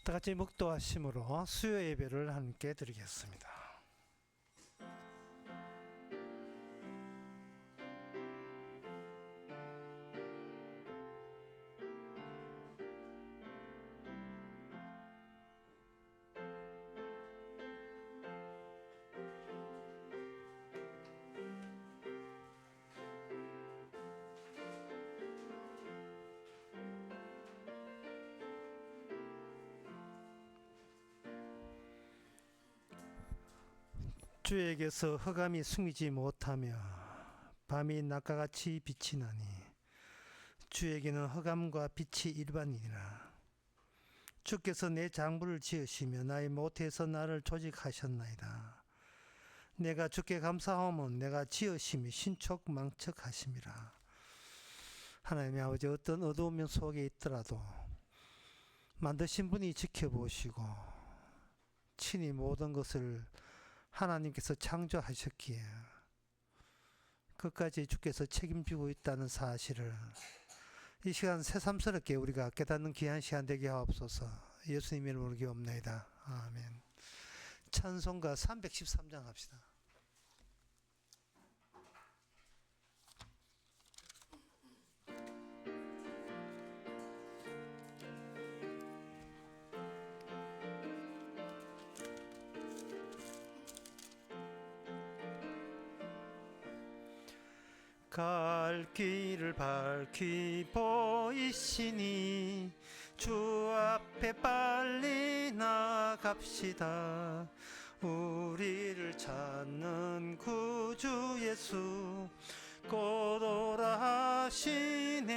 다 같이 묵도하심으로 수요 예배를 함께 드리겠습니다. 주에게서 흑암이 숨기지 못하며 밤이 낮과같이 빛이 나니 주에게는 흑암과 빛이 일반이니라. 주께서 내 장부를 지으시며 나의 모태에서 나를 조직하셨나이다. 내가 주께 감사하면 내가 지으심이 신촉망측하심이라. 하나님의 아버지, 어떤 어두운 속에 있더라도 만드신 분이 지켜보시고 친히 모든 것을 하나님께서 창조하셨기에 끝까지 주께서 책임지고 있다는 사실을 이 시간 새삼스럽게 우리가 깨닫는 귀한 시간 되게 하옵소서. 예수님 이름으로 기도합나이다. 아멘. 찬송가 313장 합시다. 갈 길을 밝히 보이시니 주 앞에 빨리 나갑시다. 우리를 찾는 구주 예수 곧 오라 하시네.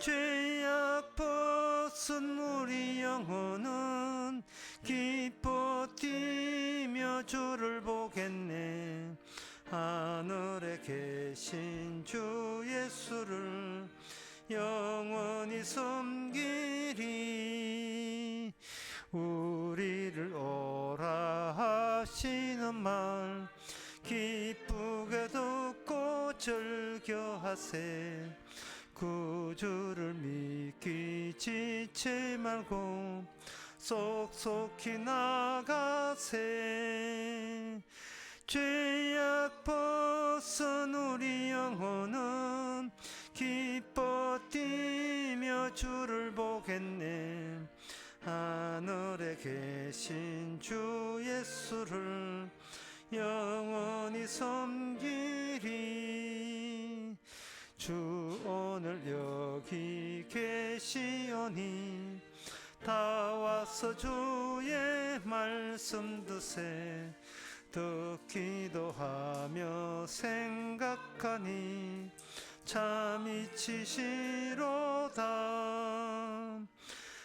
죄악 벗은 우리 영혼은 기뻐 뛰며 주를 보겠네. 하늘에 계신 주 예수를 영원히 섬기리. 우리를 오라 하시는 말 기쁘게 듣고 즐겨하세. 구주를 믿기 지체 말고 속속히 나가세. 죄악 벗은 우리 영혼은 기뻐 뛰며 주를 보겠네. 하늘에 계신 주 예수를 영원히 섬기리. 주 오늘 여기 계시오니 다 와서 주의 말씀 드세. 듣기도 하며 생각하니 참 이치시로다.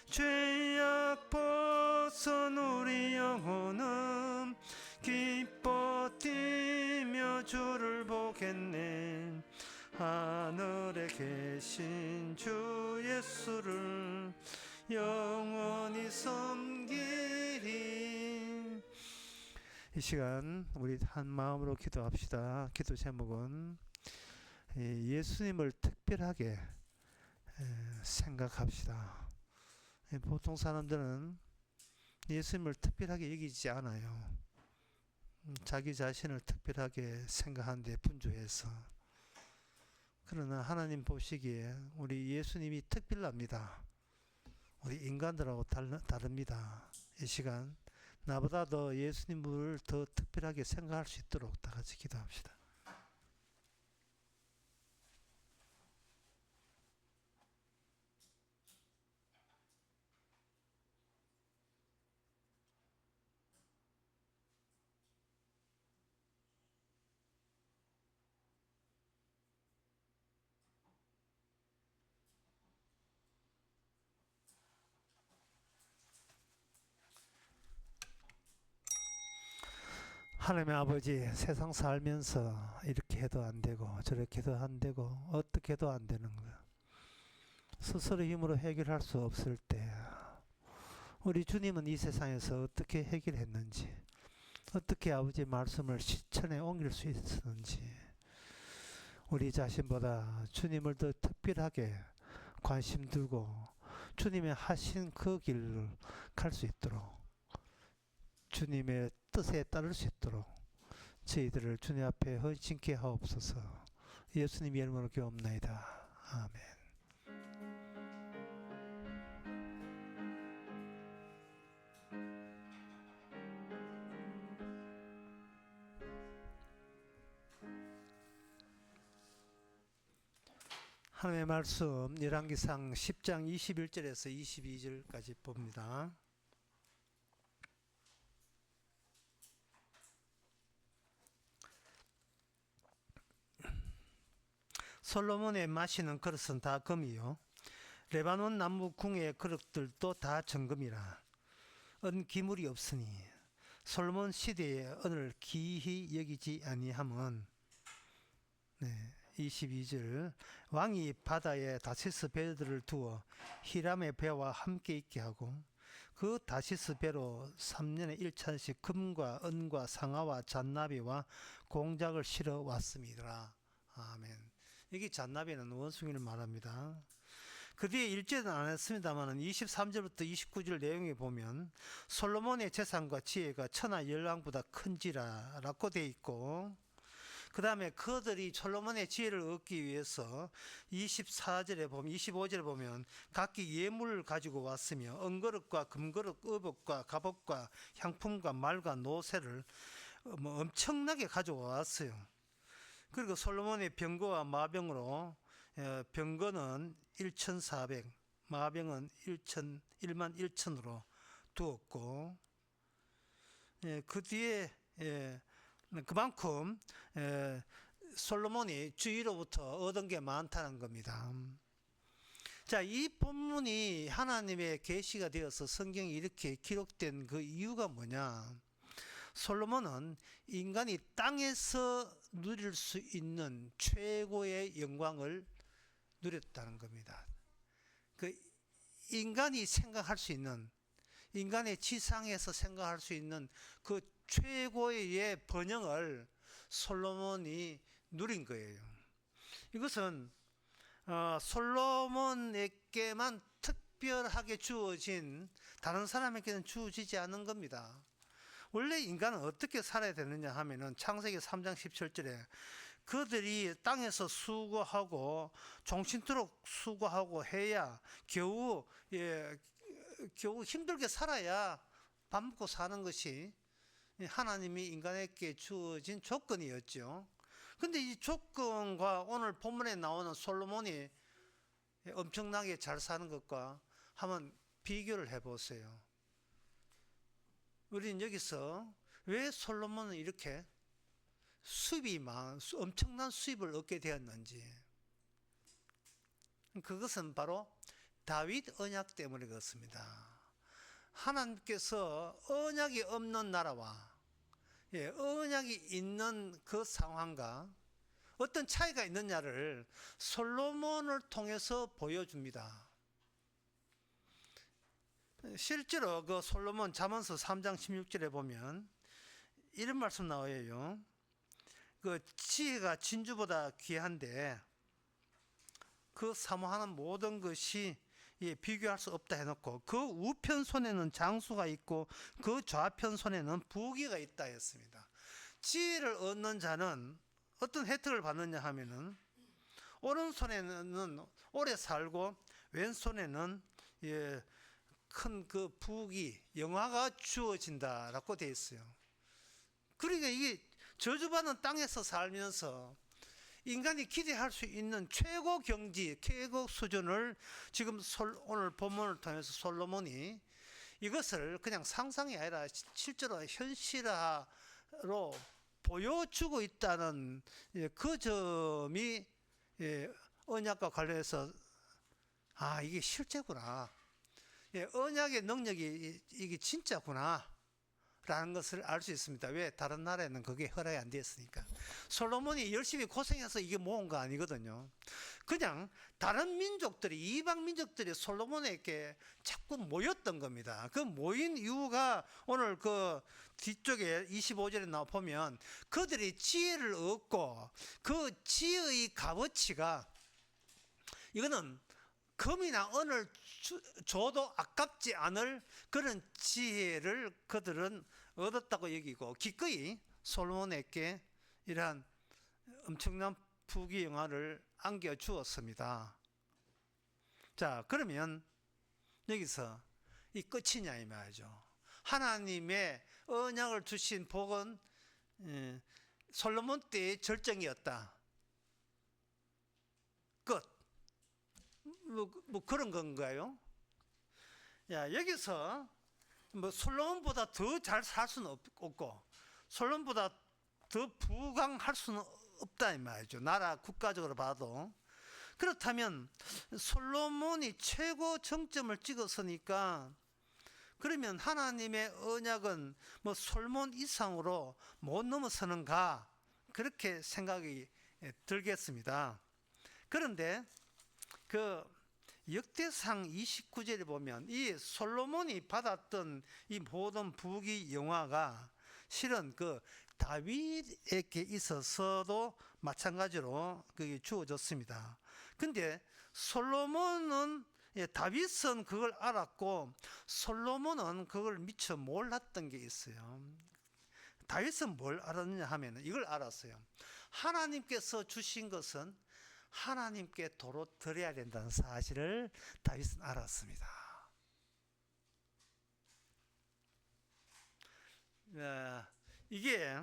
죄악 벗은 우리 영혼은 기뻐 뛰며 주를 보겠네. 하늘에 계신 주 예수를 영원히 섬기리. 이 시간 우리 한 마음으로 기도합시다. 기도 제목은 예수님을 특별하게 생각합시다. 보통 사람들은 예수님을 특별하게 여기지 않아요. 자기 자신을 특별하게 생각하는 데 분주해서. 그러나 하나님 보시기에 우리 예수님이 특별합니다. 우리 인간들하고 다릅니다. 이 시간 나보다 더 예수님을 더 특별하게 생각할 수 있도록 다 같이 기도합시다. 하나님의 아버지, 세상 살면서 이렇게 해도 안 되고 저렇게 해도 안 되고 어떻게 해도 안 되는 거, 스스로 힘으로 해결할 수 없을 때 우리 주님은 이 세상에서 어떻게 해결했는지, 어떻게 아버지 말씀을 실천에 옮길 수 있었는지, 우리 자신보다 주님을 더 특별하게 관심 두고 주님의 하신 그 길을 갈 수 있도록, 주님의 뜻에 따를 수 있도록 저희들을 주님 앞에 헌신케 하옵소서. 예수님 이름으로 기도합나이다. 아멘. 하나님의 말씀 열왕기상 10장 21절에서 22절까지 봅니다. 솔로몬의 마시는 그릇은 다 금이요 레바논 나무 궁의 그릇들도 다 정금이라 은 기물이 없으니 솔로몬 시대에 은을 기히 여기지 아니함은 22절 왕이 바다에 다시스 배들을 두어 히람의 배와 함께 있게 하고 그 다시스 배로 3년에 1차씩 금과 은과 상아와 잔나비와 공작을 실어 왔습니다. 아멘. 여기 잔나비는 원숭이를 말합니다. 그 뒤에 일제는 안 했습니다만 23절부터 29절 내용에 보면 솔로몬의 재산과 지혜가 천하 열왕보다 큰지라 라고 되어 있고, 그 다음에 그들이 솔로몬의 지혜를 얻기 위해서 24절에 보면 25절에 보면 각기 예물을 가지고 왔으며 은그릇과 금그릇, 의복과 갑옷과 향품과 말과 노새를 엄청나게 가져왔어요. 그리고 솔로몬의 병거와 마병으로 병거는 1,400, 마병은 1만 1천으로 두었고, 그 뒤에 그만큼 솔로몬이 주위로부터 얻은 게 많다는 겁니다. 자, 이 본문이 하나님의 계시가 되어서 성경이 이렇게 기록된 그 이유가 뭐냐? 솔로몬은 인간이 땅에서 누릴 수 있는 최고의 영광을 누렸다는 겁니다. 그 인간이 생각할 수 있는, 인간의 지상에서 생각할 수 있는 그 최고의 번영을 솔로몬이 누린 거예요. 이것은 솔로몬에게만 특별하게 주어진, 다른 사람에게는 주어지지 않은 겁니다. 원래 인간은 어떻게 살아야 되느냐 하면은 창세기 3장 17절에 그들이 땅에서 수고하고 종신토록 수고하고 해야 겨우 힘들게 살아야 밥 먹고 사는 것이 하나님이 인간에게 주어진 조건이었죠. 근데 이 조건과 오늘 본문에 나오는 솔로몬이 엄청나게 잘 사는 것과 한번 비교를 해보세요. 우리는 여기서 왜 솔로몬은 이렇게 엄청난 수입을 얻게 되었는지, 그것은 바로 다윗 언약 때문에 그렇습니다. 하나님께서 언약이 없는 나라와 언약이 있는 그 상황과 어떤 차이가 있느냐를 솔로몬을 통해서 보여줍니다. 실제로 그 솔로몬 잠언서 3장 16절에 보면 이런 말씀 나와요. 그 지혜가 진주보다 귀한데 그 사모하는 모든 것이 비교할 수 없다 해놓고 그 우편 손에는 장수가 있고 그 좌편 손에는 부귀가 있다 했습니다. 지혜를 얻는 자는 어떤 혜택을 받느냐 하면은 오른손에는 오래 살고 왼손에는 큰 그 부귀, 영화가 주어진다라고 되어 있어요. 그러니까 이게 저주받은 땅에서 살면서 인간이 기대할 수 있는 최고 경지, 최고 수준을 지금 오늘 본문을 통해서 솔로몬이 이것을 그냥 상상이 아니라 실제로 현실화로 보여주고 있다는 그 점이 언약과 관련해서 이게 실제구나. 언약의 능력이 이게 진짜구나 라는 것을 알 수 있습니다. 왜? 다른 나라에는 그게 허락이 안 되었으니까. 솔로몬이 열심히 고생해서 이게 모은 거 아니거든요. 그냥 다른 민족들이, 이방 민족들이 솔로몬에게 자꾸 모였던 겁니다. 그 모인 이유가 오늘 그 뒤쪽에 25절에 나와 보면 그들이 지혜를 얻고 그 지혜의 값어치가, 이거는 금이나 은을 줘도 아깝지 않을 그런 지혜를 그들은 얻었다고 여기고, 기꺼이 솔로몬에게 이러한 엄청난 부귀영화를 안겨주었습니다. 자, 그러면 여기서 이 끝이냐 이 말이죠. 하나님의 언약을 주신 복은 솔로몬 때의 절정이었다. 끝. 뭐 그런 건가요? 야, 여기서 뭐 솔로몬보다 더 잘 살 수는 없고 솔로몬보다 더 부강할 수는 없다 이 말이죠. 나라 국가적으로 봐도. 그렇다면 솔로몬이 최고 정점을 찍었으니까 그러면 하나님의 언약은 뭐 솔로몬 이상으로 못 넘어서는가, 그렇게 생각이 들겠습니다. 그런데 그 역대상 29절에 보면 이 솔로몬이 받았던 이 모든 부귀 영화가 실은 그 다윗에게 있어서도 마찬가지로 그게 주어졌습니다. 근데 솔로몬은, 다윗은 그걸 알았고 솔로몬은 그걸 미처 몰랐던 게 있어요. 다윗은 뭘 알았느냐 하면 이걸 알았어요. 하나님께서 주신 것은 하나님께 도로 드려야 된다는 사실을 다윗은 알았습니다. 이게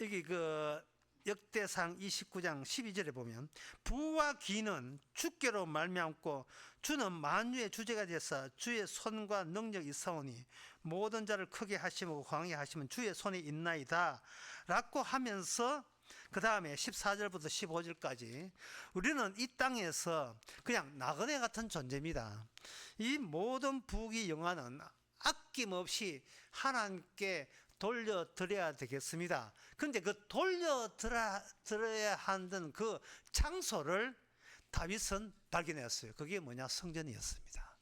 여기 그 역대상 29장 12절에 보면 부와 기는 주께로 말미암고 주는 만유의 주제가 되사 주의 손과 능력이 있사오니 모든 자를 크게 하시고 광하게 하시면 주의 손이 있나이다 라고 하면서 그 다음에 14절부터 15절까지 우리는 이 땅에서 그냥 나그네 같은 존재입니다. 이 모든 부귀 영화는 아낌없이 하나님께 돌려드려야 되겠습니다. 근데 그 돌려드려야 하는 그 장소를 다윗은 발견했어요. 그게 뭐냐? 성전이었습니다.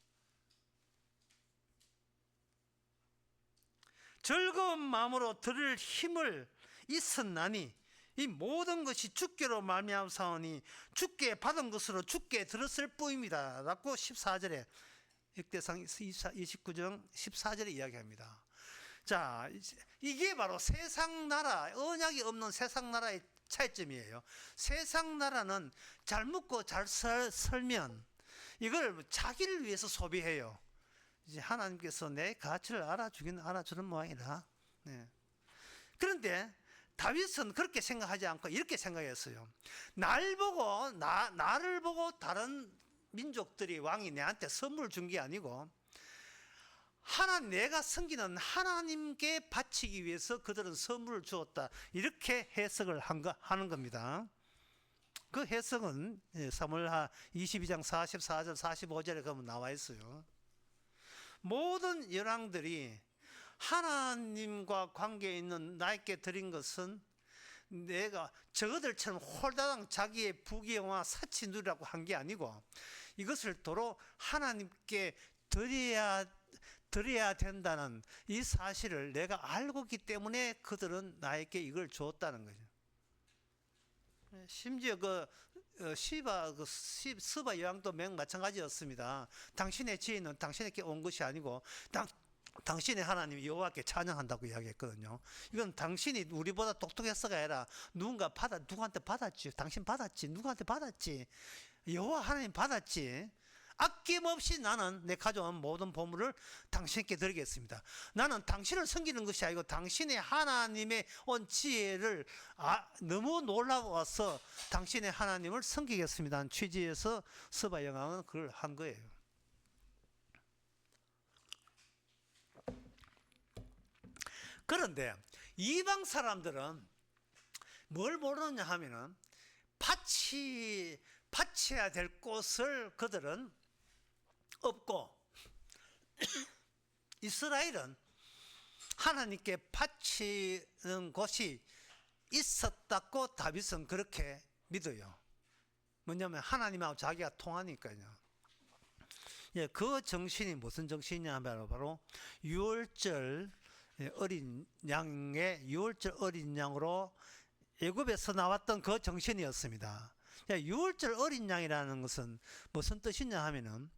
즐거운 마음으로 드릴 힘을 있었나니 이 모든 것이 주께로 말미암사오니 주께 받은 것으로 주께 들었을 뿐입니다 라고 14절에 역대상 29장 14절에 이야기합니다. 자, 이게 바로 세상 나라, 언약이 없는 세상 나라의 차이점이에요. 세상 나라는 잘 먹고 잘 살면 이걸 자기를 위해서 소비해요. 이제 하나님께서 내 가치를 알아주는 모양이다. 네. 그런데 다윗은 그렇게 생각하지 않고 이렇게 생각했어요. 나를 보고 다른 민족들이 왕이 내한테 선물을 준 게 아니고 내가 섬기는 하나님께 바치기 위해서 그들은 선물을 주었다. 이렇게 해석을 하는 겁니다. 그 해석은 사무엘하 22장 44절 45절에 가면 나와 있어요. 모든 열왕들이 하나님과 관계 있는 나에게 드린 것은 내가 저들처럼 홀다당 자기의 부귀영화 사치 누리라고 한 게 아니고 이것을 도로 하나님께 드려야 된다는 이 사실을 내가 알고 있기 때문에 그들은 나에게 이걸 주었다는 거죠. 심지어 스바 여왕도 마찬가지였습니다. 당신의 지혜는 당신에게 온 것이 아니고 당신의 하나님 여호와께 찬양한다고 이야기했거든요. 이건 당신이 우리보다 똑똑했어가 아니라 누구한테 받았지. 당신 받았지. 누구한테 받았지. 여호와 하나님 받았지. 아낌없이 나는 내 가져온 모든 보물을 당신께 드리겠습니다. 나는 당신을 섬기는 것이 아니고 당신의 하나님의 온 지혜를 너무 놀라워서 당신의 하나님을 섬기겠습니다 하는 취지에서 스바 여왕은 그걸 한 거예요. 그런데 이방 사람들은 뭘 모르느냐 하면은 바쳐야 될 곳을 그들은 없고 이스라엘은 하나님께 바치는 곳이 있었다고 다윗은 그렇게 믿어요. 뭐냐면 하나님하고 자기가 통하니까요. 그 정신이 무슨 정신이냐 하면 바로 유월절 어린 양으로 애굽에서 나왔던 그 정신이었습니다. 유월절 어린 양이라는 것은 무슨 뜻이냐 하면은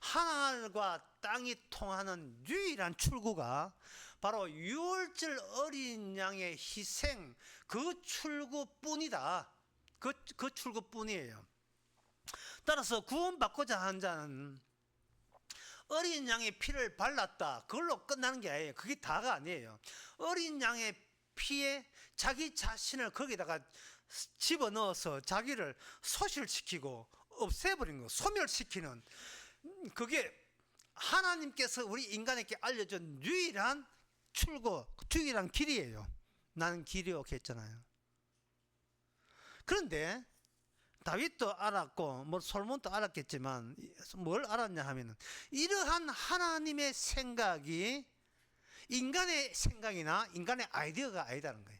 하늘과 땅이 통하는 유일한 출구가 바로 유월절 어린 양의 희생, 그 출구뿐이다. 그 출구뿐이에요. 따라서 구원받고자 한 자는 어린 양의 피를 발랐다, 그걸로 끝나는 게 아니에요. 그게 다가 아니에요. 어린 양의 피에 자기 자신을 거기다가 집어넣어서 자기를 소실시키고 없애버린 거, 소멸시키는, 그게 하나님께서 우리 인간에게 알려준 유일한 출구, 유일한 길이에요. 나는 길이요 했잖아요. 그런데 다윗도 알았고 뭐 솔몬도 알았겠지만 뭘 알았냐 하면은 이러한 하나님의 생각이 인간의 생각이나 인간의 아이디어가 아니다는 거예요.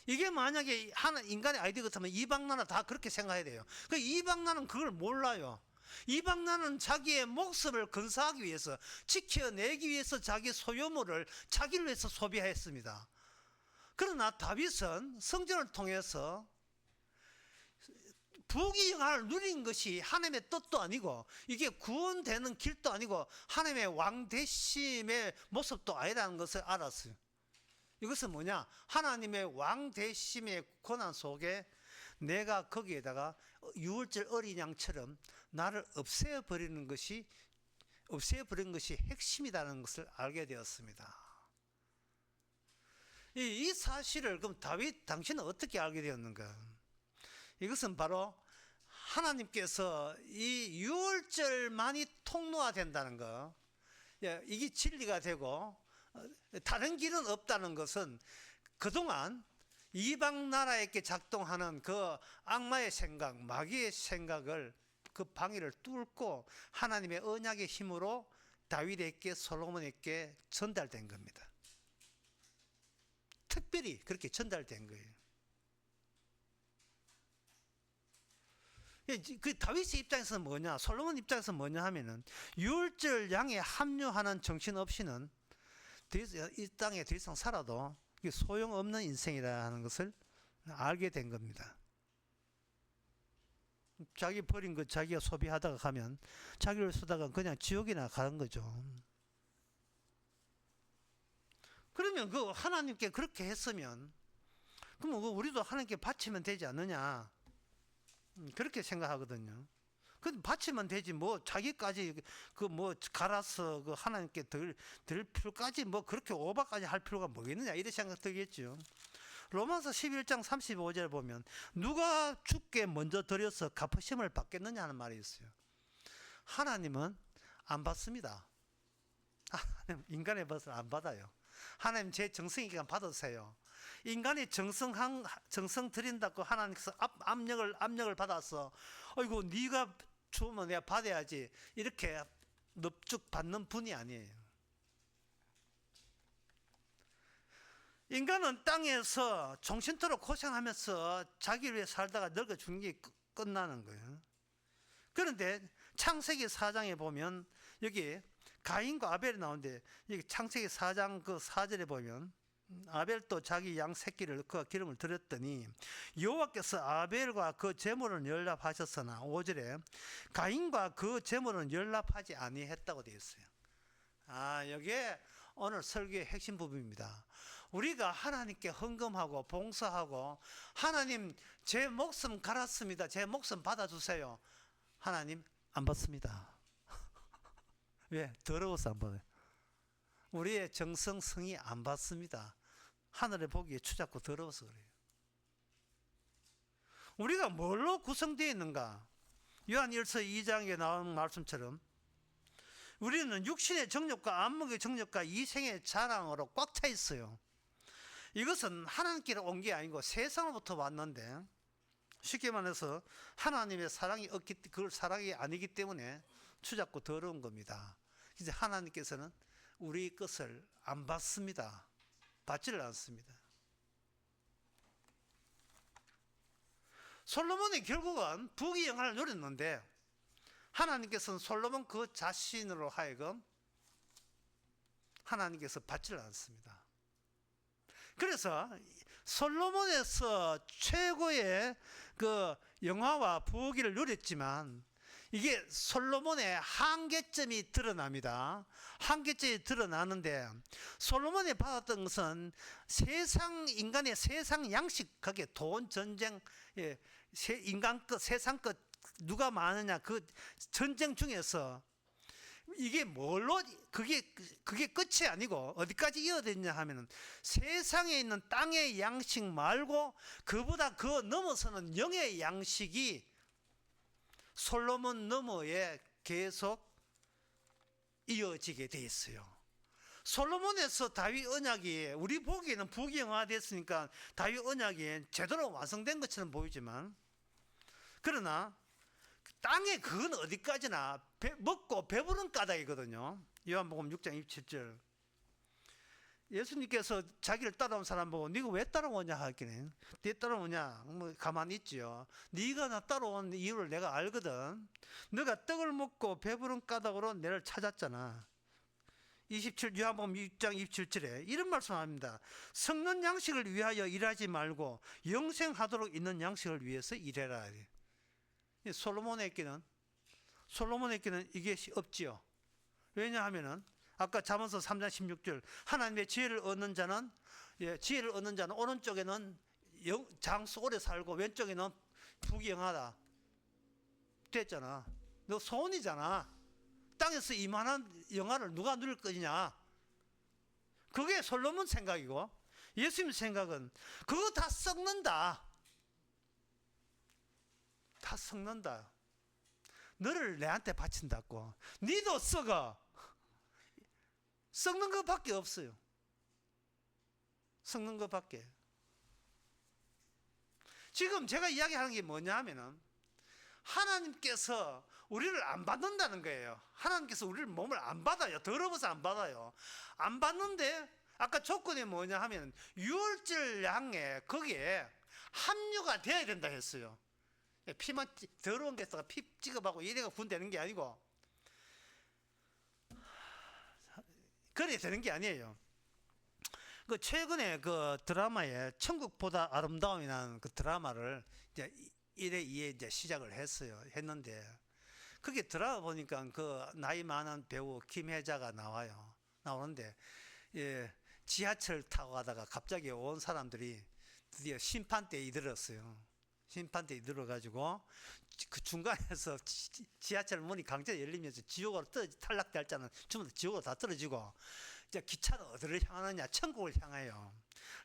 이게 만약에 인간의 아이디어 같으면 이방 나라 다 그렇게 생각해야 돼요. 그 이방 나라는 그걸 몰라요. 이방 나라는 자기의 목숨을 건사하기 위해서, 지켜내기 위해서 자기 소유물을 자기를 위해서 소비했습니다. 그러나 다윗은 성전을 통해서 부귀영화를 누린 것이 하나님의 뜻도 아니고 이게 구원되는 길도 아니고 하나님의 왕대심의 모습도 아니라는 것을 알았어요. 이것은 뭐냐? 하나님의 왕대심의 권한 속에 내가 거기에다가 유월절 어린 양처럼 나를 없애버리는 것이 핵심이라는 것을 알게 되었습니다. 이 사실을 그럼 다윗 당신은 어떻게 알게 되었는가? 이것은 바로 하나님께서 이 유월절만이 통로화된다는 거, 이게 진리가 되고 다른 길은 없다는 것은 그동안 이방 나라에게 작동하는 그 악마의 생각, 마귀의 생각을, 그 방해를 뚫고 하나님의 언약의 힘으로 다윗에게, 솔로몬에게 전달된 겁니다. 특별히 그렇게 전달된 거예요. 그 다윗의 입장에서는 뭐냐, 솔로몬 입장에서는 뭐냐 하면은 유월절 양에 합류하는 정신 없이는 이 땅에 더 이상 살아도 소용없는 인생이라는 것을 알게 된 겁니다. 자기 버린 거 자기가 소비하다가 가면 자기를 쓰다가 그냥 지옥이나 가는 거죠. 그러면 그 하나님께 그렇게 했으면 그럼 우리도 하나님께 바치면 되지 않느냐, 그렇게 생각하거든요. 근데 바치면 되지 뭐 자기까지 그 뭐 갈아서 그 하나님께 들 필요까지 뭐 그렇게 오바까지 할 필요가 뭐겠느냐, 이런 생각 들겠죠. 로마서 11장 35절 보면 누가 주께 먼저 드려서 갚으심을 받겠느냐 하는 말이 있어요. 하나님은 안 받습니다. 하나님 인간의 것을 안 받아요. 하나님 제 정성이니까 받으세요. 인간이 정성 드린다고 하나님께서 압력을 받아서 어이구 네가 주면 내가 받아야지 이렇게 넙죽 받는 분이 아니에요. 인간은 땅에서 종신토록 고생하면서 자기를 위해 살다가 늙어 죽는 게 끝나는 거예요. 그런데 창세기 4장에 보면 여기 가인과 아벨이 나오는데 여기 창세기 4장 그 4절에 보면 아벨도 자기 양 새끼를 그 기름을 드렸더니 여호와께서 아벨과 그 제물을 연락하셨으나 5절에 가인과 그 제물은 연락하지 아니했다고 되어 있어요. 여기에 오늘 설교의 핵심 부분입니다. 우리가 하나님께 헌금하고 봉사하고 하나님 제 목숨 갈았습니다, 제 목숨 받아주세요, 하나님 안 받습니다. 왜? 더러워서 안 받아요. 우리의 정성 성이 안 받습니다. 하늘에 보기에 추잡고 더러워서 그래요. 우리가 뭘로 구성되어 있는가? 요한일서 2장에 나온 말씀처럼 우리는 육신의 정욕과 안목의 정욕과 이생의 자랑으로 꽉 차 있어요. 이것은 하나님께로 온 게 아니고 세상으로부터 왔는데, 쉽게 말해서 하나님의 사랑이 그걸 사랑이 아니기 때문에 추잡고 더러운 겁니다. 이제 하나님께서는 우리 것을 안 받습니다. 받지를 않습니다. 솔로몬이 결국은 부귀영화를 누렸는데 하나님께서는 솔로몬 그 자신으로 하여금 하나님께서 받지를 않습니다. 그래서 솔로몬에서 최고의 그 영화와 부귀를 누렸지만 이게 솔로몬의 한계점이 드러납니다. 한계점이 드러나는데 솔로몬이 받았던 것은 인간의 세상 양식, 그게 돈, 전쟁, 인간 것, 세상 것 누가 많으냐 그 전쟁 중에서 이게 뭘로 그게 끝이 아니고 어디까지 이어졌냐 하면은 세상에 있는 땅의 양식 말고 그보다 그 넘어서는 영의 양식이 솔로몬 너머에 계속 이어지게 돼 있어요. 솔로몬에서 다윗 언약이 우리 보기에는 부귀영화됐으니까 다윗 언약이 제대로 완성된 것처럼 보이지만 그러나 땅의 그건 어디까지나 먹고 배부른 까닭이거든요. 요한복음 6장 27절. 예수님께서 자기를 따라온 사람 보고 네가 왜 따라오냐 하기는 네 따라오냐 뭐 가만히 있지요. 네가 나 따라온 이유를 내가 알거든. 네가 떡을 먹고 배부른 까닭으로 내를 찾았잖아. 27 요한복음 6장 27절에 이런 말씀합니다. 썩는 양식을 위하여 일하지 말고 영생하도록 있는 양식을 위해서 일해라. 솔로몬에게는 이게 없지요. 왜냐하면은 아까 잠언서 3장 16절 하나님의 지혜를 얻는 자는 오른쪽에는 장수 오래 살고 왼쪽에는 부귀영하다 됐잖아. 너 소원이잖아. 땅에서 이만한 영화를 누가 누릴 거냐. 그게 솔로몬 생각이고 예수님 생각은 그거 다 썩는다. 다 썩는다. 너를 내한테 바친다고. 니도 썩어. 썩는 것밖에 없어요. 썩는 것밖에. 지금 제가 이야기하는 게 뭐냐 하면은 하나님께서 우리를 안 받는다는 거예요. 하나님께서 우리를 몸을 안 받아요. 더러워서 안 받아요. 안 받는데 아까 조건이 뭐냐 하면 유월절 양에 거기에 합류가 돼야 된다 했어요. 피만 더러운 게 있어가 피 찍어하고 이래가 분되는 게 아니고 그래 되는 게 아니에요. 그 최근에 그 드라마에 천국보다 아름다움이라는 그 드라마를 이제 1회 2회 이제 시작을 했는데 그게 들어가 보니까 그 나이 많은 배우 김혜자가 나오는데 지하철 타고 가다가 갑자기 온 사람들이 드디어 심판대에 이르렀어요. 심판대에 이르러가지고 그 중간에서 지하철 문이 강제로 열리면서 지옥으로 탈락될 자는 전부 다 지옥으로 다 떨어지고 이제 기차는 어디를 향하느냐 천국을 향해요.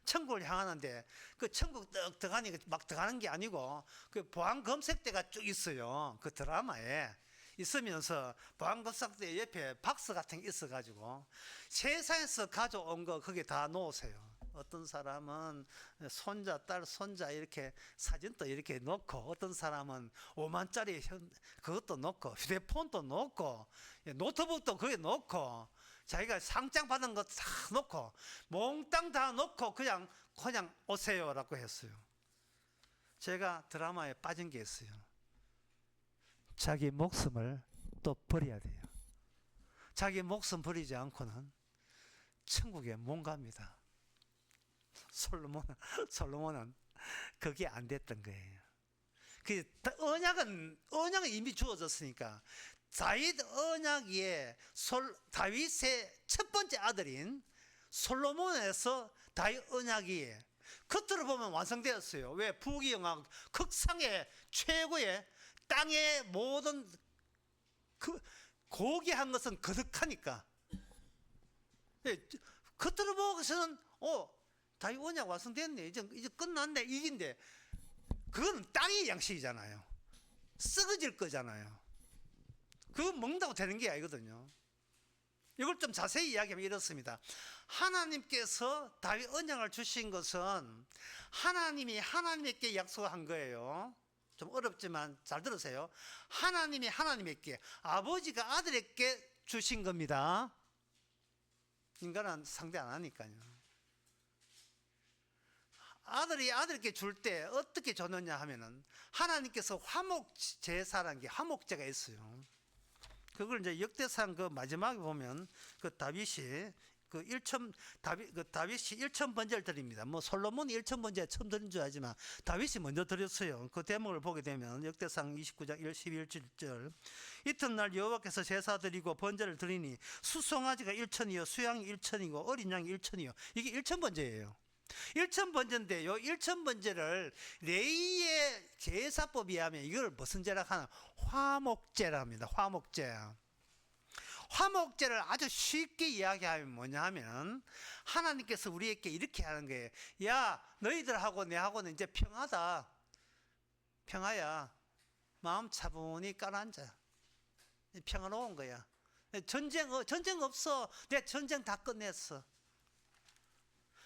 천국을 향하는데 그 천국 떡 들어가니 막 들어가는 게 아니고 그 보안 검색대가 쭉 있어요. 그 드라마에 있으면서 보안 검색대 옆에 박스 같은 게 있어가지고 세상에서 가져온 거 거기 다 놓으세요. 어떤 사람은 손자, 딸, 손자 이렇게 사진도 이렇게 놓고 어떤 사람은 5만짜리 그것도 놓고 휴대폰도 놓고 노트북도 거기 놓고 자기가 상장 받은 거 다 놓고 몽땅 다 놓고 그냥 오세요라고 했어요. 제가 드라마에 빠진 게 있어요. 자기 목숨을 또 버려야 돼요. 자기 목숨 버리지 않고는 천국에 못 갑니다. 솔로몬은 그게 안 됐던 거예요. 그 언약은 이미 주어졌으니까 다윗 언약에 다윗의 첫 번째 아들인 솔로몬에서 다윗 언약이 겉으로 보면 완성되었어요. 왜? 부귀영화 극상의 최고의 땅의 모든 그 고귀한 것은 거듭하니까 겉으로 보고서는 다윗 언약 완성됐네. 이제 끝났네. 이긴데 그건 땅의 양식이잖아요. 썩어질 거잖아요. 그거 먹는다고 되는 게 아니거든요. 이걸 좀 자세히 이야기하면 이렇습니다. 하나님께서 다윗 언약을 주신 것은 하나님이 하나님께 약속한 거예요. 좀 어렵지만 잘 들으세요. 하나님이 하나님께, 아버지가 아들에게 주신 겁니다. 인간은 상대 안 하니까요. 아들이 아들에게 줄 때 어떻게 줬느냐 하면은 하나님께서 화목제사라는 게 화목제가 있어요. 그걸 이제 역대상 그 마지막에 보면 그 다윗이 그 다윗이 일천 번제를 드립니다. 뭐 솔로몬이 일천 번제 처음 드린 줄 알지만 다윗이 먼저 드렸어요. 그 대목을 보게 되면 역대상 29장 11절 이튿날 여호와께서 제사 드리고 번제를 드리니 수송아지가 1천이요 수양이 1천이고 어린 양이 1천이요. 이게 일천 번제예요. 일천 번제인데 요 일천 번제를 레위의 제사법에 하면 이걸 무슨 제라 하나? 화목제라 합니다. 화목제. 화목제를 아주 쉽게 이야기하면 뭐냐 하면 하나님께서 우리에게 이렇게 하는 거예요. 야, 너희들하고 내하고는 이제 평하다. 평화야. 마음 차분히 깔아앉아. 평화로운 거야. 전쟁 없어. 내 전쟁 다 끝냈어.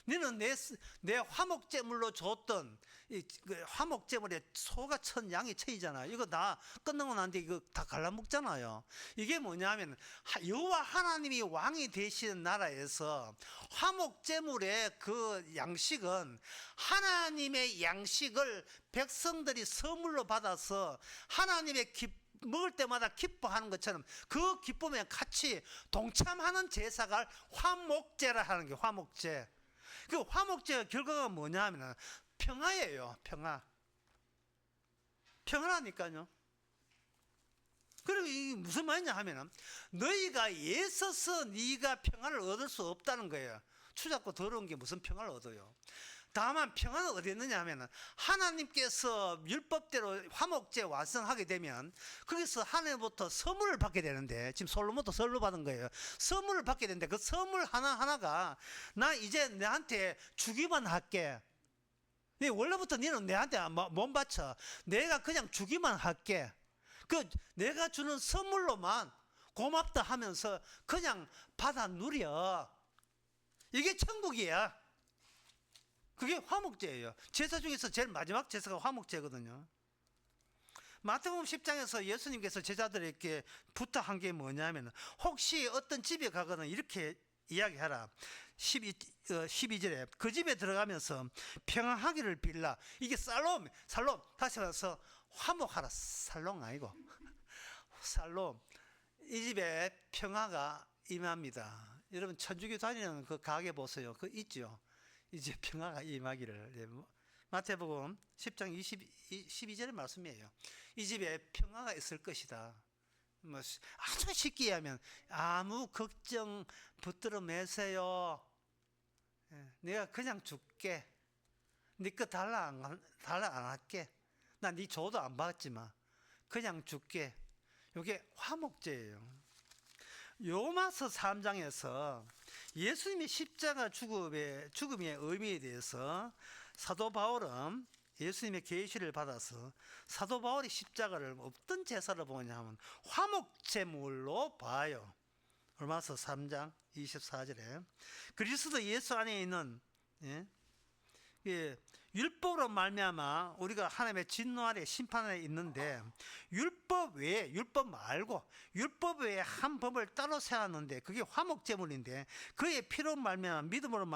너는 내 화목제물로 줬던 그 화목제물에 소가 천 양이 천이잖아. 이거 다 끝나고 난 뒤에 이거 다 갈라먹잖아요. 이게 뭐냐면 여호와 하나님이 왕이 되시는 나라에서 화목제물의 그 양식은 하나님의 양식을 백성들이 선물로 받아서 하나님의 먹을 때마다 기뻐하는 것처럼 그 기쁨에 같이 동참하는 제사가 화목제라 하는 게 화목제. 그 화목제의 결과가 뭐냐 하면 평화예요. 평화라니까요. 그리고 이게 무슨 말이냐 하면 너희가 애써서 네가 평화를 얻을 수 없다는 거예요. 추잡고 더러운 게 무슨 평화를 얻어요. 다만 평화는 어디 있느냐 하면 하나님께서 율법대로 화목제 완성하게 되면 거기서 하나님부터 선물을 받게 되는데 지금 솔로몬도 선물 받은 거예요. 선물을 받게 되는데 그 선물 하나하나가 나 이제 내한테 주기만 할게. 원래부터 너는 내한테 못 바쳐. 내가 그냥 주기만 할게. 그 내가 주는 선물로만 고맙다 하면서 그냥 받아 누려. 이게 천국이야. 그게 화목제예요. 제사 중에서 제일 마지막 제사가 화목제거든요. 마태복음 10장에서 예수님께서 제자들에게 부탁한 게 뭐냐면 혹시 어떤 집에 가거나 이렇게 이야기하라. 12절에 그 집에 들어가면서 평안하기를 빌라. 이게 살롬 다시 말해서 화목하라. 살롱 아니고 살롬. 이 집에 평화가 임합니다. 여러분 천주교 다니는 그 가게 보세요. 그거 있죠. 이제 평화가 임하기를. 마태복음 10장 12절의 말씀이에요. 이 집에 평화가 있을 것이다. 뭐 아주 쉽게 하면 아무 걱정 붙들어 매세요. 내가 그냥 줄게. 네 거 달라 안 할게. 나 네 줘도 안 받지마. 그냥 줄게. 이게 화목제예요. 요마서 3장에서 예수님의 십자가 죽음의 의미에 대해서 사도 바울은 예수님의 계시를 받아서 사도 바울이 십자가를 어떤 제사로 보냐 하면 화목제물로 봐요. 로마서 3장 24절에 그리스도 예수 안에 있는 율법으로 말미암아 우리가 하나님의 진노 아래 심판 아래 있는데 율법 말고 율법 외에 한 법을 따로 세웠는데 그게 화목제물인데 그의 피로 말미암아 믿음으로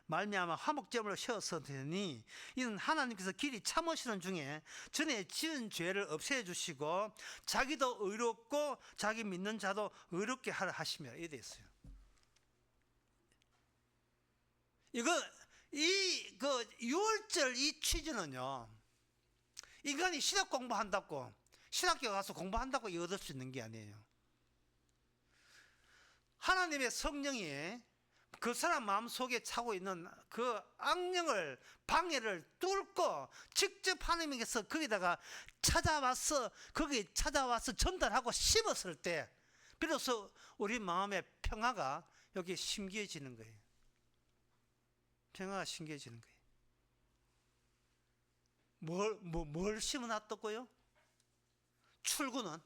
말미암아 화목제물로 세웠으니 이는 하나님께서 길이 참으시는 중에 전에 지은 죄를 없애 주시고 자기도 의롭고 자기 믿는 자도 의롭게 하라 하시며 이래 있어요. 그 6월절 이 취지는요, 인간이 신학 공부한다고, 신학교 가서 공부한다고 얻을 수 있는 게 아니에요. 하나님의 성령이 그 사람 마음 속에 차고 있는 그 악령을, 방해를 뚫고 직접 하나님께서 거기다가 거기 찾아와서 전달하고 심었을 때, 비로소 우리 마음의 평화가 여기 심겨지는 거예요. 평화가 심겨지는 거예요. 뭘 심어놨다고요? 출구는,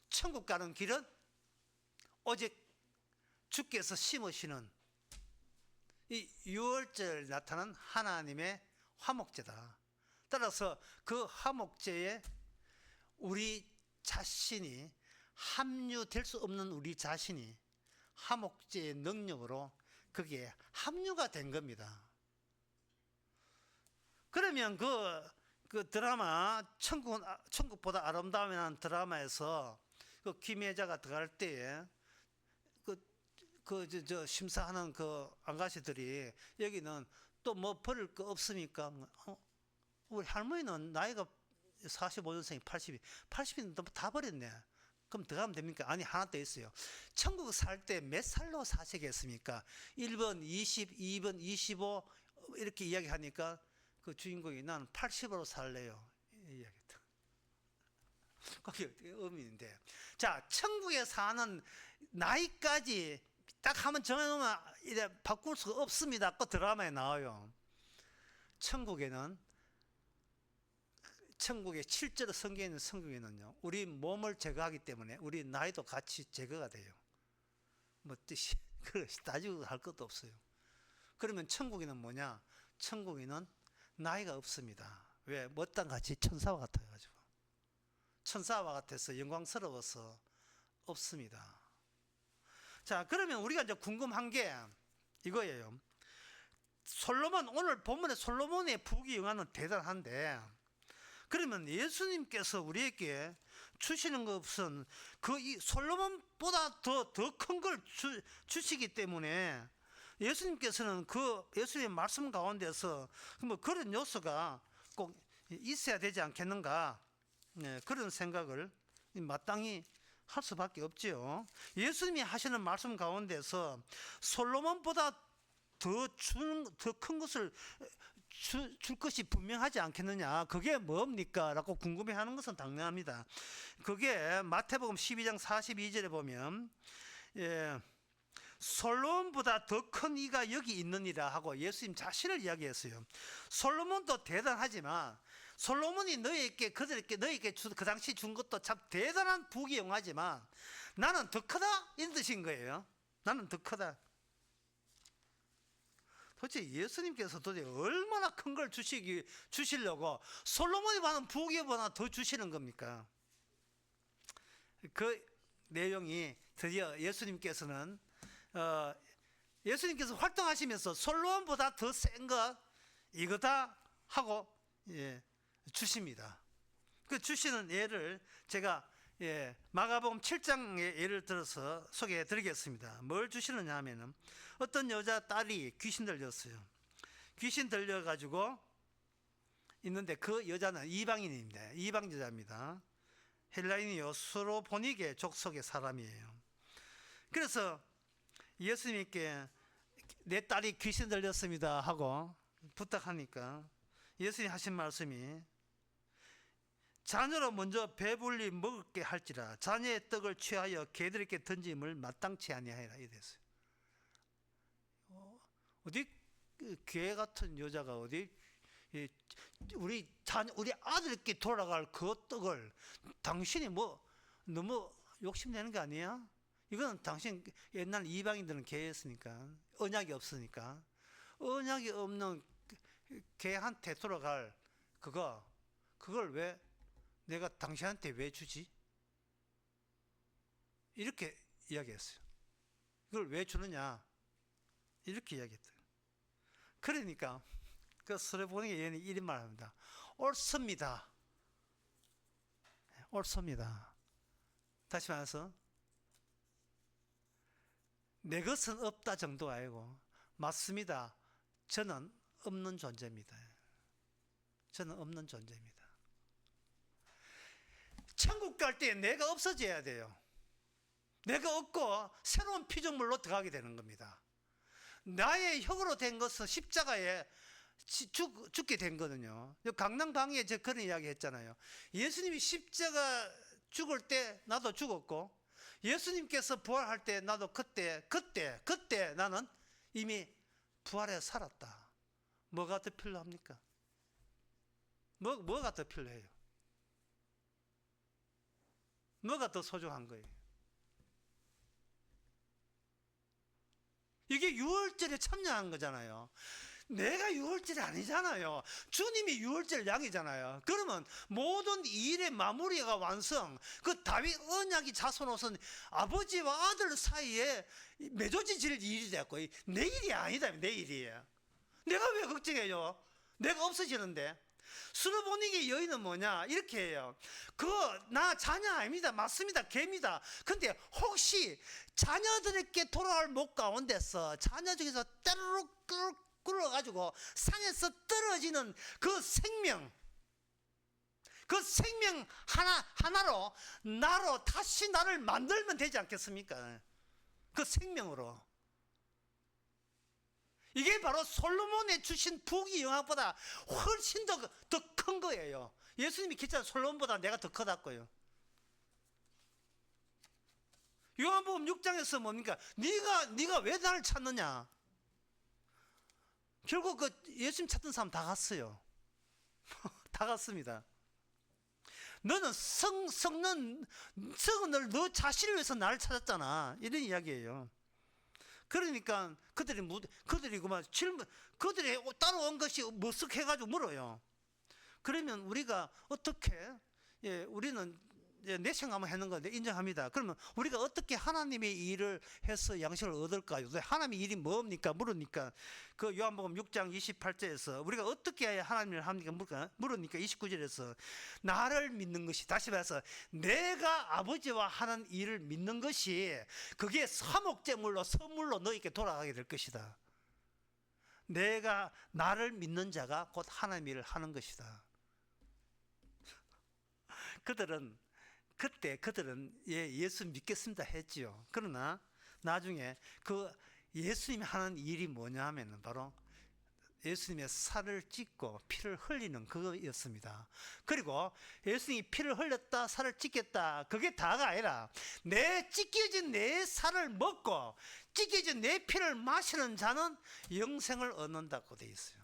천국 가는 길은 오직 주께서 심으시는 이 6월절 나타난 하나님의 화목제다. 따라서 그 화목제에 우리 자신이 합류될 수 없는 우리 자신이 화목제의 능력으로 거기에 합류가 된 겁니다. 그러면 그 드라마 천국보다 아름다움이라는 드라마에서 그 김혜자가 들어갈 때에 저 심사하는 그 아가씨들이 여기는 또 뭐 버릴 거 없습니까? 우리 할머니는 나이가 45년생이 80인데 다 버렸네. 그럼 더 가면 됩니까? 아니, 하나 더 있어요. 천국 살 때 몇 살로 사시겠습니까? 1번 20, 2번 25 이렇게 이야기하니까 그 주인공이 나는 80으로 살래요. 이야기했다. 그게 어떻게 의미인데. 자, 천국에 사는 나이까지 딱 한번 정해놓으면 이래 바꿀 수가 없습니다. 그 드라마에 나와요. 천국의 실제로 성경에 있는 천국에는요, 우리 몸을 제거하기 때문에 우리 나이도 같이 제거가 돼요. 뭐 뜻이 그것이 따지고 할 것도 없어요. 그러면 천국에는 뭐냐? 천국에는 나이가 없습니다. 왜? 뭐 땅 같이 천사와 같아가지고, 천사와 같아서 영광스러워서 없습니다. 자, 그러면 우리가 이제 궁금한 게 이거예요. 솔로몬, 오늘 본문의 솔로몬의 부귀영화는 대단한데, 그러면 예수님께서 우리에게 주시는 것은 그 이 솔로몬보다 더 큰 걸 주시기 때문에 예수님께서는 그 예수님의 말씀 가운데서 뭐 그런 요소가 꼭 있어야 되지 않겠는가, 네, 그런 생각을 마땅히 할 수밖에 없지요. 예수님이 하시는 말씀 가운데서 솔로몬보다 더 큰 것을 줄 것이 분명하지 않겠느냐, 그게 뭡니까? 라고 궁금해하는 것은 당연합니다. 그게 마태복음 12장 42절에 보면, 솔로몬보다 더 큰 이가 여기 있느니라 하고 예수님 자신을 이야기했어요. 솔로몬도 대단하지만, 솔로몬이 너희에게 그 당시 준 것도 참 대단한 부귀영화지만 나는 더 크다, 이런 뜻인 거예요. 나는 더 크다. 도대체 예수님께서 도대체 얼마나 큰 걸 주시려고 솔로몬이 받은 부귀보다 더 주시는 겁니까? 그 내용이 드디어 예수님께서 활동하시면서 솔로몬보다 더 센 것 이거다 하고 주십니다. 그 주시는 예를 제가 마가복음 7장의 예를 들어서 소개해 드리겠습니다. 뭘 주시느냐 하면은, 어떤 여자 딸이 귀신 들렸어요. 귀신 들려 가지고 있는데 그 여자는 이방인입니다. 이방 여자입니다. 헬라인이요, 스로보니게 족속의 사람이에요. 그래서 예수님께 내 딸이 귀신 들렸습니다 하고 부탁하니까 예수님이 하신 말씀이, 자녀로 먼저 배불리 먹게 할지라 자녀의 떡을 취하여 개들에게 던짐을 마땅치 아니하리라 이랬어요. 어디 개 같은 여자가 어디 우리 아들에게 돌아갈 그 떡을 당신이 뭐 너무 욕심내는 거 아니야? 이거는 당신 옛날 이방인들은 개였으니까, 언약이 없으니까, 언약이 없는 개한테 돌아갈 그걸 왜 내가 당신한테 왜 주지? 이렇게 이야기했어요. 이걸 왜 주느냐? 이렇게 이야기했어요. 그러니까 그 스로보니게 여인이 이런 말을 합니다. 옳습니다. 옳습니다. 다시 말해서 내 것은 없다 정도가 아니고, 맞습니다. 저는 없는 존재입니다. 저는 없는 존재입니다. 천국 갈 때 내가 없어져야 돼요. 내가 없고 새로운 피조물로 들어가게 되는 겁니다. 나의 혁으로 된 것은 십자가에 죽게 된 거거든요. 강남 강의에 제가 그런 이야기 했잖아요. 예수님이 십자가 죽을 때 나도 죽었고, 예수님께서 부활할 때 나도 그때 나는 이미 부활해 살았다. 뭐가 더 필요합니까? 뭐가 더 필요해요? 뭐가 더 소중한 거예요? 이게 유월절에 참여한 거잖아요. 내가 유월절이 아니잖아요. 주님이 유월절 양이잖아요. 그러면 모든 일의 마무리가 완성, 그 다윗 언약이 자손으로서 아버지와 아들 사이에 맺어질 일이 됐고, 내 일이 아니다. 내 일이에요. 내가 왜 걱정해요? 내가 없어지는데. 수르보니게 여인은 뭐냐 이렇게 해요. 나 자녀 아닙니다. 맞습니다. 개입니다. 근데 혹시 자녀들에게 돌아올 목 가운데서 자녀 중에서 따르륵 굴러가지고 상에서 떨어지는 그 생명 하나로 다시 나를 만들면 되지 않겠습니까? 그 생명으로. 이게 바로 솔로몬에 주신 부귀 영화보다 훨씬 더 큰 거예요. 예수님이 기차 솔로몬보다 내가 더 크다고요. 요한복음 6장에서 뭡니까? 네가 왜 나를 찾느냐? 결국 예수님 찾던 사람 다 갔어요. 다 갔습니다. 너는 성을 너 자신을 위해서 나를 찾았잖아. 이런 이야기예요. 그러니까 그들이 따라온 것이 머쓱해가지고 물어요. 그러면 우리가 어떻게, 우리는 내생 한번 하는 건데 인정합니다. 그러면 우리가 어떻게 하나님의 일을 해서 양식을 얻을까요? 하나님의 일이 뭡니까? 물으니까 그 요한복음 6장 28절에서 우리가 어떻게 해야 하나님을 합니까? 물으니까 29절에서 나를 믿는 것이, 다시 말해서 내가 아버지와 하는 일을 믿는 것이 그게 사목제물로 선물로 너에게 돌아가게 될 것이다. 나를 믿는 자가 곧 하나님의 일을 하는 것이다. 그들은 예수 믿겠습니다 했지요. 그러나 나중에 그 예수님이 하는 일이 뭐냐 하면 바로 예수님의 살을 찢고 피를 흘리는 그거였습니다. 그리고 예수님이 피를 흘렸다 살을 찢겠다 그게 다가 아니라 찢겨진 내 살을 먹고 찢겨진 내 피를 마시는 자는 영생을 얻는다고 되어 있어요.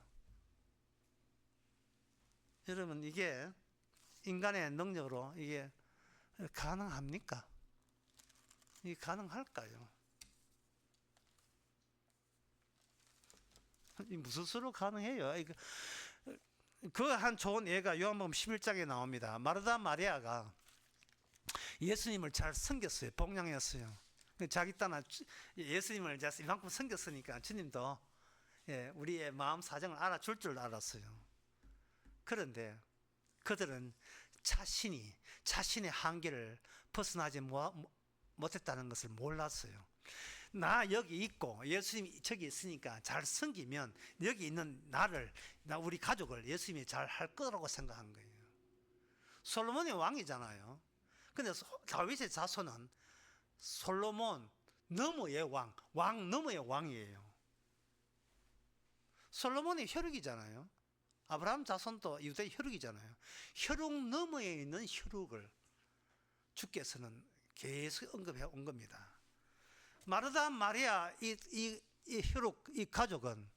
여러분, 이게 인간의 능력으로 이게 가능합니까? 이게 가능할까요? 무슨 수로 가능해요? 그 한 좋은 예가 요한복음 11장에 나옵니다. 마르다 마리아가 예수님을 잘 섬겼어요. 복양했어요. 자기 딸은 예수님을 이만큼 섬겼으니까 주님도 우리의 마음 사정을 알아줄 줄 알았어요. 그런데 그들은 자신의 한계를 벗어나지 못했다는 것을 몰랐어요. 나 여기 있고 예수님이 저기 있으니까 잘 섬기면 여기 있는 우리 가족을 예수님이 잘 할 거라고 생각한 거예요. 솔로몬이 왕이잖아요. 근데 다윗의 자손은 솔로몬 너머의 왕 너머의 왕이에요. 솔로몬이 혈육이잖아요. 아브라함 자손도 유대 혈육이잖아요. 혈육 너머에 있는 혈육을 주께서는 계속 언급해 온 겁니다. 마르다 마리아 이 가족은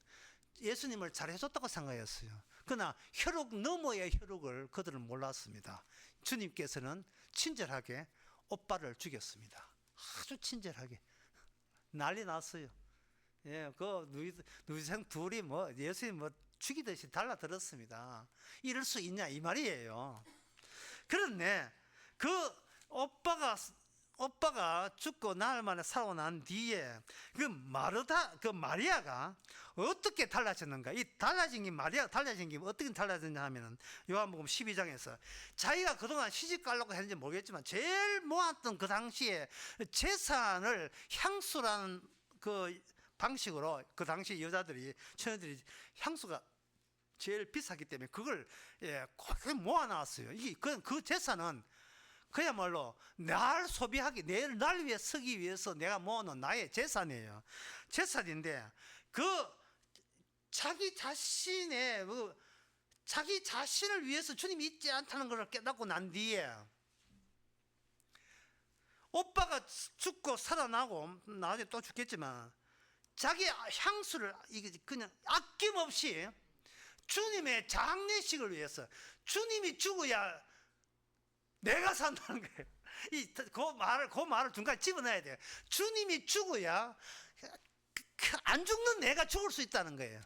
예수님을 잘해줬다고 생각했어요. 그러나 혈육 너머의 혈육을 그들은 몰랐습니다. 주님께서는 친절하게 오빠를 죽였습니다. 아주 친절하게 난리 났어요. 누이생 둘이 예수님 죽이듯이 달라들었습니다. 이럴 수 있냐 이 말이에요. 그런데 그 오빠가 죽고 나흘 만에 살아고 난 뒤에 그 마리아가 어떻게 달라졌는가? 달라진 게 어떻게 달라졌냐 하면은 요한복음 12장에서 자기가 그동안 시집 가려고 했는지 모르겠지만 제일 모았던 그 당시에 재산을 향수라는 그 방식으로 그 당시 처녀들이 향수가 제일 비쌌기 때문에 그걸 모아놨어요. 그 재산은 그야말로 날 위해 쓰기 위해서 내가 모아놓은 나의 재산이에요. 재산인데 자기 자신을 위해서 주님이 있지 않다는 것을 깨닫고 난 뒤에 오빠가 죽고 살아나고 나중에 또 죽겠지만 자기 향수를 그냥 아낌없이 주님의 장례식을 위해서, 주님이 죽어야 내가 산다는 거예요. 그 말을 중간에 집어넣어야 돼요. 주님이 죽어야 안 죽는 내가 죽을 수 있다는 거예요.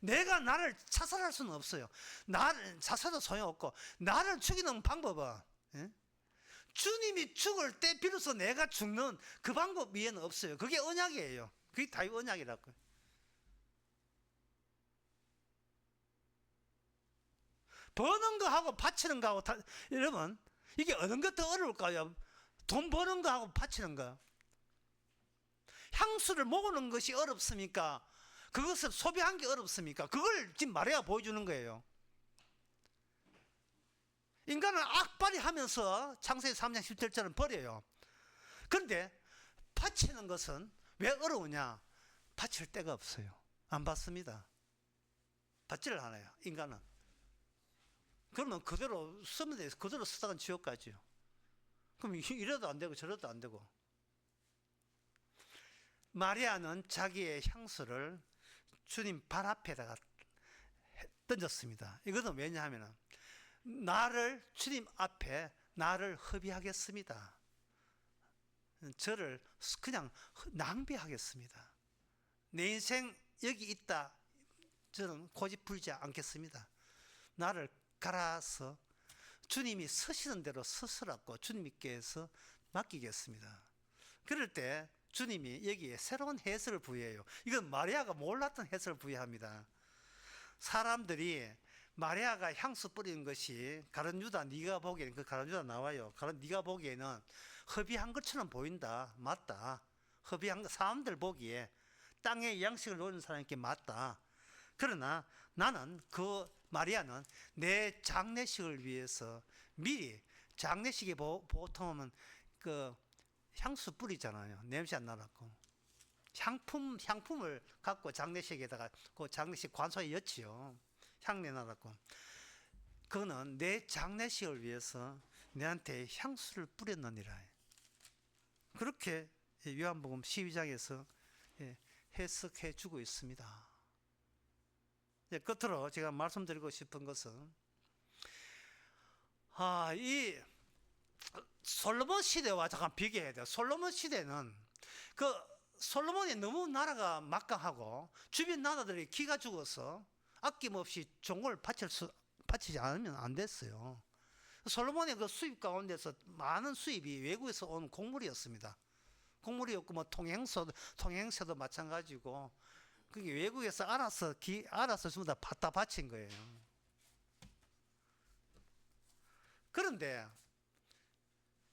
내가 나를 자살할 수는 없어요. 나를 자살도 소용없고 나를 죽이는 방법은 주님이 죽을 때 비로소 내가 죽는 그 방법 위에는 없어요. 그게 언약이에요. 그게 다윗 언약이라고요. 버는 거하고 바치는 거하고 여러분 이게 어느 것 더 어려울까요? 돈 버는 거하고 바치는 거. 향수를 모으는 것이 어렵습니까? 그것을 소비한 게 어렵습니까? 그걸 지금 마리아가 보여주는 거예요. 인간은 악발이 하면서 창세기 3장 17절은 버려요. 그런데 바치는 것은 왜 어려우냐? 바칠 데가 없어요. 안 받습니다. 받지를 않아요, 인간은. 그러면 그대로 쓰면 돼요. 그대로 쓰다가 지옥 가지요. 그럼 이래도 안 되고 저래도 안 되고. 마리아는 자기의 향수를 주님 발 앞에다가 던졌습니다. 이것은 왜냐하면 나를 주님 앞에 나를 허비하겠습니다. 저를 그냥 낭비하겠습니다. 내 인생 여기 있다. 저는 고집 부리지 않겠습니다. 나를 갈아서 주님이 서시는 대로 서서라고 주님께서 맡기겠습니다. 그럴 때 주님이 여기에 새로운 해설을 부여해요. 이건 마리아가 몰랐던 해설을 부여합니다. 사람들이 마리아가 향수 뿌리는 것이 가룟 유다 네가 보기에는 그 가룟 유다 나와요. 가룟 네가 보기에는 허비한 것처럼 보인다. 맞다. 허비한 거 사람들 보기에 땅에 양식을 놓는 사람에게 맞다. 그러나 나는 그 마리아는 내 장례식을 위해서 미리 장례식에 보통은 그 향수 뿌리잖아요. 냄새 안 나라고. 향품을 갖고 장례식에다가 그 장례식 관소에 였지요. 향내 나라고. 그거는 내 장례식을 위해서 내한테 향수를 뿌렸느니라. 그렇게 요한복음 12장에서 해석해 주고 있습니다. 끝으로 제가 말씀드리고 싶은 것은 이 솔로몬 시대와 잠깐 비교해야 돼요. 솔로몬 시대는 그 솔로몬이 너무 나라가 막강하고 주변 나라들이 기가 죽어서 아낌없이 종을 바치지 않으면 안 됐어요. 솔로몬의 그 수입 가운데서 많은 수입이 외국에서 온 곡물이었습니다. 곡물이었고 뭐 통행세도 마찬가지고 그게 외국에서 알아서 전부 다 바친 거예요. 그런데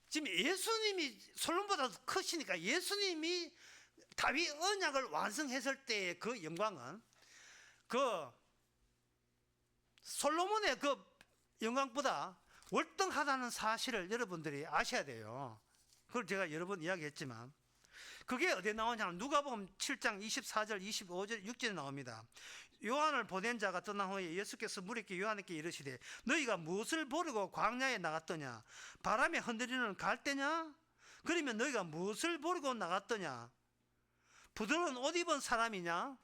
지금 예수님이 솔로몬보다 크시니까 예수님이 다윗 언약을 완성했을 때의 그 영광은 그 솔로몬의 그 영광보다 월등하다는 사실을 여러분들이 아셔야 돼요. 그걸 제가 여러 번 이야기했지만 그게 어디에 나오냐면 누가복음 7장 24절 25절 6절에 나옵니다. 요한을 보낸 자가 떠난 후에 예수께서 무리께 요한에게 이르시되 너희가 무엇을 보려고 광야에 나갔더냐? 바람에 흔들리는 갈대냐? 그러면 너희가 무엇을 보려고 나갔더냐? 부드러운 옷 입은 사람이냐?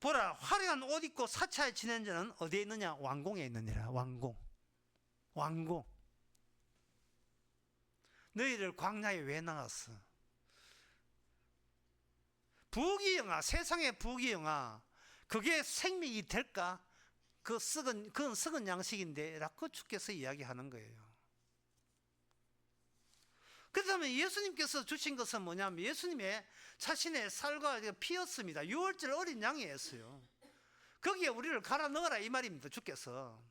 보라, 화려한 옷 입고 사차에 지낸 자는 어디에 있느냐? 왕궁에 있느니라. 왕궁. 너희들 광야에 왜 나갔어? 부귀영화, 세상의 부귀영화, 그게 생명이 될까? 그건 썩은 양식인데 라고 주께서 이야기하는 거예요. 그렇다면 예수님께서 주신 것은 뭐냐면 예수님의 자신의 살과 피였습니다. 6월절 어린 양이었어요. 거기에 우리를 갈아 넣어라 이 말입니다. 주께서.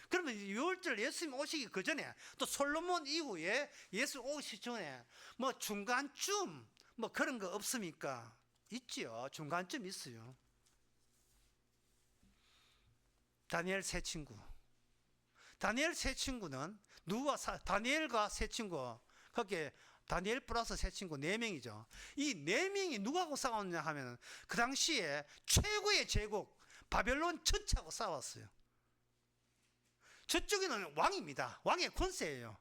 그러면 6월절 예수님 오시기 그 전에 또 솔로몬 이후에 예수 오시기 전에 뭐 중간쯤 뭐 그런 거 없습니까? 있지요. 중간쯤 있어요. 다니엘 세 친구. 다니엘 세 친구는 다니엘과 세 친구 거기에 다니엘 플러스 세 친구 4명이죠. 이 4명이 누구하고 싸웠냐 하면 그 당시에 최고의 제국 바벨론 전체하고 싸웠어요. 저쪽에는 왕입니다. 왕의 권세예요.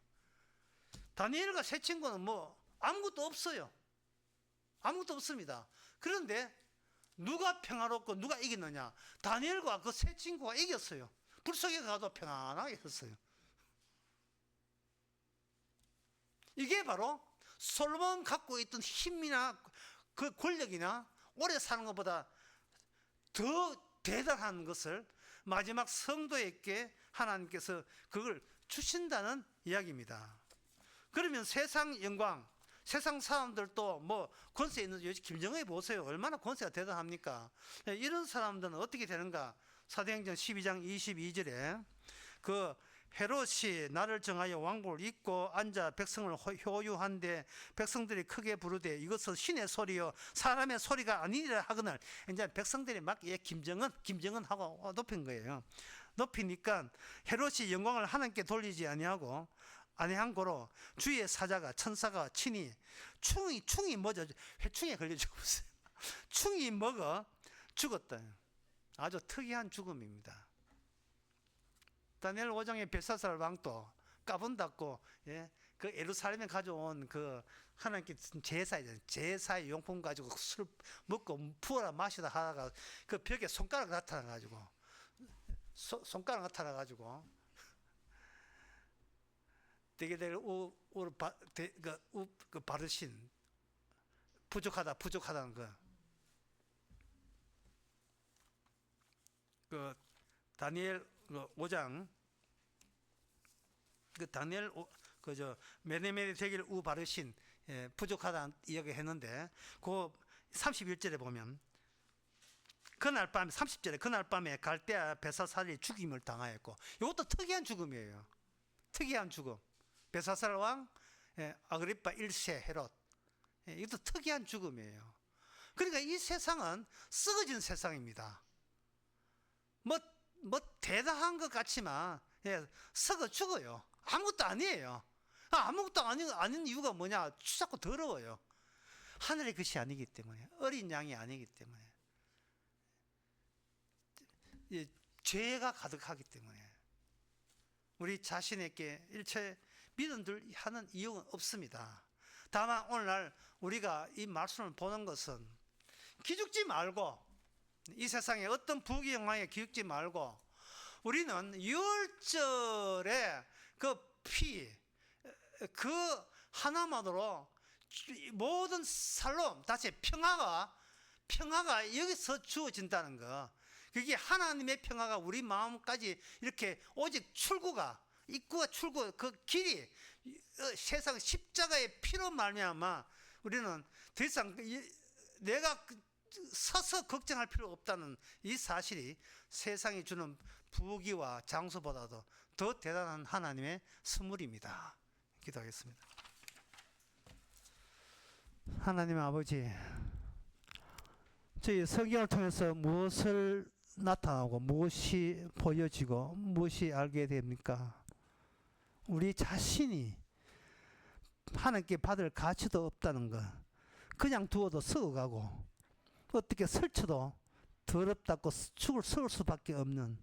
다니엘과 세 친구는 뭐 아무것도 없어요. 아무것도 없습니다. 그런데 누가 평화롭고 누가 이겼느냐? 다니엘과 그 세 친구가 이겼어요. 불 속에 가도 편안하게 있었어요. 이게 바로 솔로몬 갖고 있던 힘이나 그 권력이나 오래 사는 것보다 더 대단한 것을 마지막 성도에게 하나님께서 그걸 주신다는 이야기입니다. 그러면 세상 영광, 세상 사람들도 뭐 권세 있는 요즘 김정은이 보세요. 얼마나 권세가 대단합니까? 이런 사람들은 어떻게 되는가? 사도행전 12장 22절에 그 헤롯이 나를 정하여 왕국을 잇고 앉아 백성을 효유한데 백성들이 크게 부르되 이것은 신의 소리요 사람의 소리가 아니니라 하거늘. 이제 백성들이 막 김정은 하고 높인 거예요. 높이니까 헤롯이 영광을 하나님께 돌리지 아니하고 아니한 거로 주의 사자가 천사가 친히 충이 뭐죠? 회충에 걸려 죽었어요. 충이 먹어 죽었다. 아주 특이한 죽음입니다. 다니엘 5장의 벨사살 왕도 까분닫고, 예? 그 예루살렘에 가져온 그 하나님께 제사의 용품 가지고 술 먹고 부어라 마시다 하다가 그 벽에 손가락 나타나가지고 되게 바르신 부족하다는 그 다니엘 5장 그 다니엘 메네메네 되기를 우 바르신, 예, 부족하다 이야기 했는데 그 31절에 보면 그날 밤 30절에 그날 밤에 갈대아 벨사살이 죽임을 당하였고, 이것도 특이한 죽음이에요. 특이한 죽음. 벨사살 왕, 예, 아그리파 1세 헤롯, 예, 이것도 특이한 죽음이에요. 그러니까 이 세상은 썩어진 세상입니다. 뭐 대단한 것 같지만, 예, 썩어 죽어요. 아무것도 아니에요. 아무것도 아닌 이유가 뭐냐? 자꾸 더러워요. 하늘의 것이 아니기 때문에, 어린 양이 아니기 때문에, 예, 죄가 가득하기 때문에 우리 자신에게 일체 믿음들 하는 이유는 없습니다. 다만 오늘날 우리가 이 말씀을 보는 것은 기죽지 말고, 이 세상에 어떤 부귀영화에 기죽지 말고, 우리는 유월절의 그 피, 그 하나만으로 모든 살롬, 다시 평화가 여기서 주어진다는 거. 그게 하나님의 평화가 우리 마음까지 이렇게 오직 입구가 출구, 그 길이 세상 십자가의 피로 말미암아 우리는 더 이상 내가 서서 걱정할 필요 없다는 이 사실이 세상이 주는 부귀와 장수보다도 더 대단한 하나님의 선물입니다. 기도하겠습니다. 하나님 아버지, 저희 성경을 통해서 무엇을 나타나고 무엇이 보여지고 무엇이 알게 됩니까? 우리 자신이 하나님께 받을 가치도 없다는 것, 그냥 두어도 썩어가고 어떻게 설쳐도 더럽다고 죽을 썩을 수밖에 없는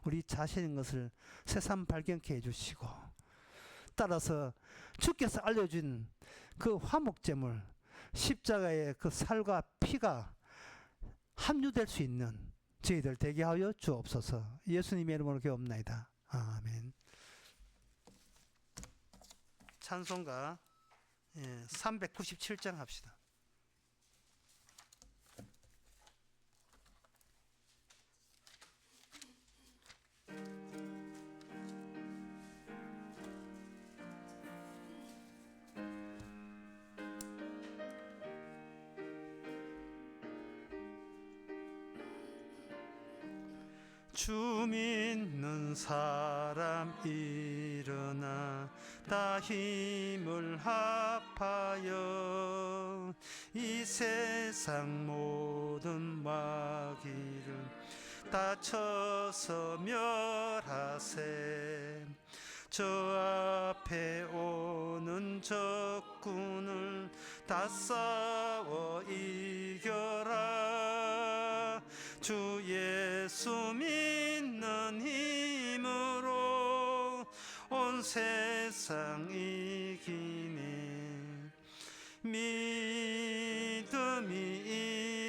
우리 자신인 것을 새삼 발견케 해주시고, 따라서 주께서 알려준 그 화목제물 십자가의 그 살과 피가 합류될 수 있는 저희들 되게 하여 주옵소서. 예수님의 이름으로 기도합나이다. 아멘. 찬송가 397장 합시다. 주 믿는 사람 일어나 다 힘을 합하여 이 세상 모든 마귀를 다 쳐서 멸하세. 저 앞에 오는 적군을 다 싸워 이겨라. 주 예수 믿는 힘으로 온 세상 이기네. 믿음이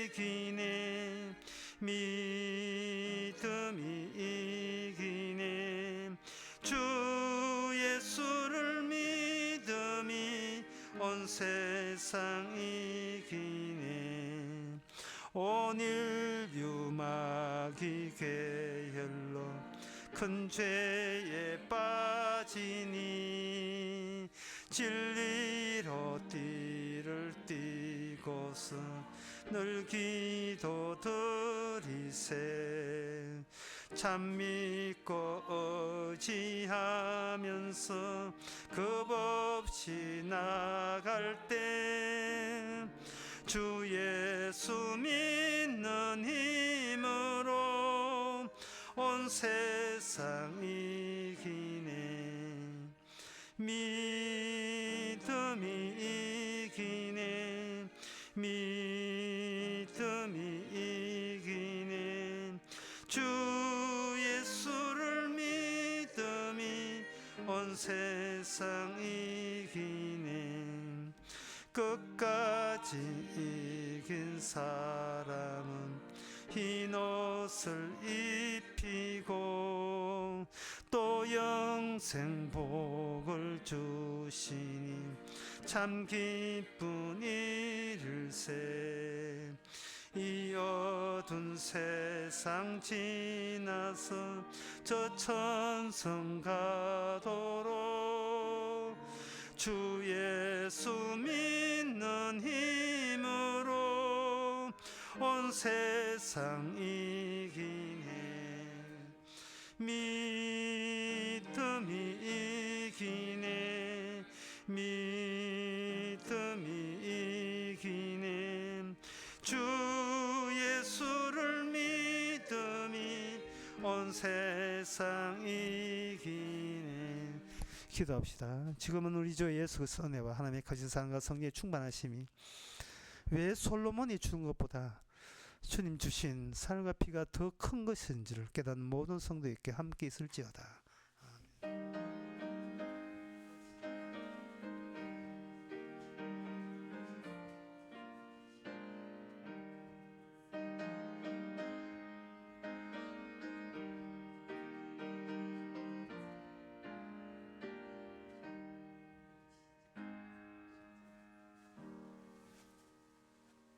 이기네. 믿음이 이기네. 주 예수를 믿음이 온 세상 이기네. 온 인류 마귀 계열로 큰 죄에 빠지니 진리로 뛰 이곳은 늘 기도드리세. 참 믿고 의지하면서 겁없이 나갈 때 주 예수 믿는 힘으로 온 세상 이기네. 믿음이 이기네. 믿음이 이기네. 주 예수를 믿음이 온 세상 이기네. 끝까지 이긴 사람은 흰 옷을 입히고 또 영생 복을 주시니 참 기쁜 일일세. 이 어두운 세상 지나서 저 천성 가도록 주 예수 믿는 힘으로 온 세상 이기네. 믿음이 이기네. 믿음이 이기네. 주 예수를 믿음이 온 세상 이기네. 기도합시다. 지금은 우리 주 예수 그 은혜와 하나님의 거짓 사랑과 성령의 충만하심이 왜 솔로몬이 주는 것보다 주님 주신 살과 피가 더 큰 것인지를 깨닫는 모든 성도에게 함께 있을지어다.